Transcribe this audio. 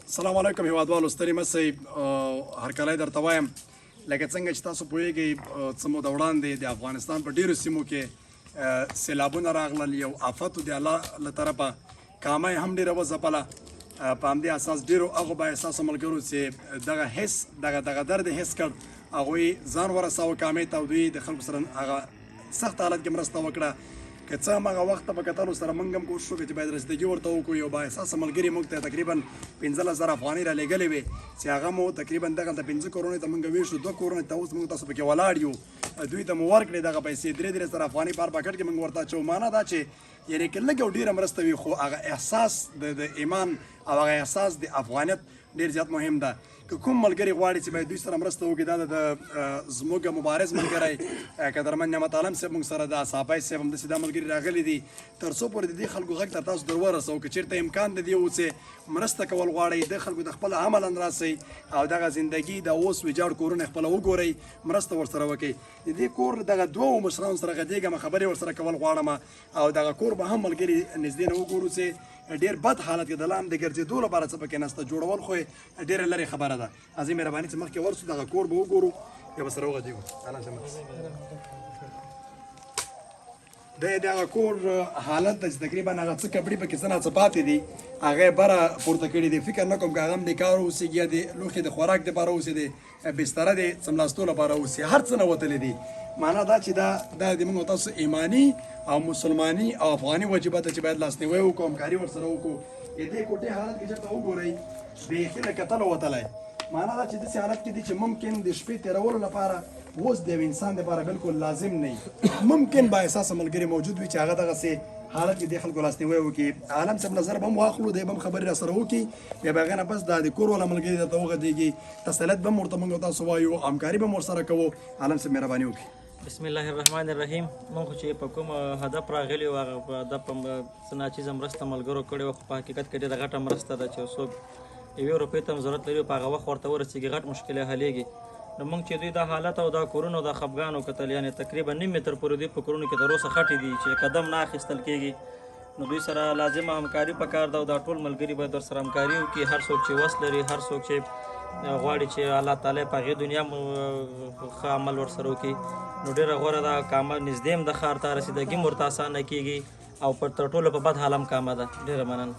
السلام علیکم هیوادوالو ستړي مسئ هر کله درته وایم لکه څنګه چې تاسو پوهیږئ څه موده وړاندې د افغانستان په ډیرو سیمو کې سیلابونه راغلل یو آفت د الله له طرفه کامه هم ډیره وځپله په همدې اساس ډیرو هغو به ستاسو ملګرو چې دغه حس دغه درد حس کړ هغوی ځان ورساوه کامې ته او دوی د خلکو سره هغه سخت حالت کې مرسته وکړه که څه هم هغه وخت په کتلو سره موږ هم کوشش وکړو چې باید رسیدګي ورته وکړو یو بااحساسه ملګري موږ ته تقریبا 15,000 افغانۍ رالیږلې وې چې هغه مو تقریبا دغلته 5 کورونې ته موږ ویشو 2 کورونې ته اوس موږ تاسو پکې ولاړ یو دوی ته مو ورکړې دغه پیسې 3,000 افغانۍ په هر پاکټ کې موږ ورته اچوو معنا دا چې یعنې که لږ او ډېره مرسته وي خو هغه احساس د ایمان او هغه احساس د افغانیت ډېر زیات مهم ده که کوم ملګري غواړي چې باید دوی سره مرسته وکړي دا د زموږ مبارز ملګری قدرمن نعمت عالم صاحب موږ سره د صافی صاحب همداسې دا ملګري راغلي دي تر څو پورې د دې خلکو غږ تر تاسو در ورسوو که چېرته امکان د دې و چې مرسته کول غواړئ د خلکو د خپل عملا راسئ او دغه زندګي د اوس ویجاړ کورونه خپله وګورئ مرسته ورسره وکړئ د دې کور دغه دوو مشرانو سره غږېږم خبرې ورسره کول غواړم او دغه کور به هم ملګري نږدې نه وګورو چې ډېر بد حالت کې د لام د ګرځېدو لپاره څه پکې نسته جوړول خو یې ډېره لرې خبره ده عظیم مهرباني چې مخکې ورسو دغه کور به وګورو بیا به سره وغږېږو د دغه کور حالت ده چې تقریبا هغه څه کپړې پکې څه ناڅه پاتې دي هغه یې بره پورته کړي دي فکر نه کوم که هغه هم د کار اوسېږي یا د لوښي د خوراک دپاره اوسې د بستره د څملاستو لپاره اوسې هر څه نه وتلي دي معنا دا چې دا د موږ تاسو ایماني او مسلماني او افغاني واجبات چې باید لاسنیوی وکړو همکاري ورسره وکړو د دې کوټې حالت کې چېرته وګورئ بیخي له کتلو وتلی معنا دا چې داسې حالت کې دي چې ممکن د شپې تېرولو لپاره اوس د یو انسان دپاره بالکل لازم نه ممکن با احساسه ملګري موجود وي چې هغه دغسې حالت کې د خلکو لاسنیوی وکړي عالم صاحب نظر به هم واخلو دی به هم خبرې راسره وکړي بیا به هغې نه بس دا د کور والا ملګري درته وغږېږي تسلیت به هم ورته موږ تاسو وایو همکاري به هم ورسره کوو عالم صاحب مهرباني وکړي بسم الله الرحمن الرحیم مونږ چې په کوم هدف راغلي وو هغه په هدف څه ناچیزه مرسته ملګرو کړې وه خو په حقیقت کې ډېره غټه مرسته ده چې څوک 1 روپۍ ته هم ضرورت لري په هغه وخت ورته ورسېږي غټ مشکل یې حلېږي نو مونږ چې دوی دا حالت او دا کورونه او دا خفګان وکتل یعنې تقریبا 9 متر پورې دوی په کورونو کې تر اوسه خټې دي چې قدم نه اخیستل کېږي نو دوی سره لازمه همکاري پکار ده او دا ټول ملګري باید ورسره همکاري وکړي هر څوک چې وس لري هر څوک چې غواړي چې الله تعالی په هغې دنیا ښه عمل ورسره وکړي نو ډېره غوره ده کامه نږدې هم د ښار ته رسېدګي هم ورته اسانه کېږي او تر ټولو په بد حال هم کامه ده ډېره مننه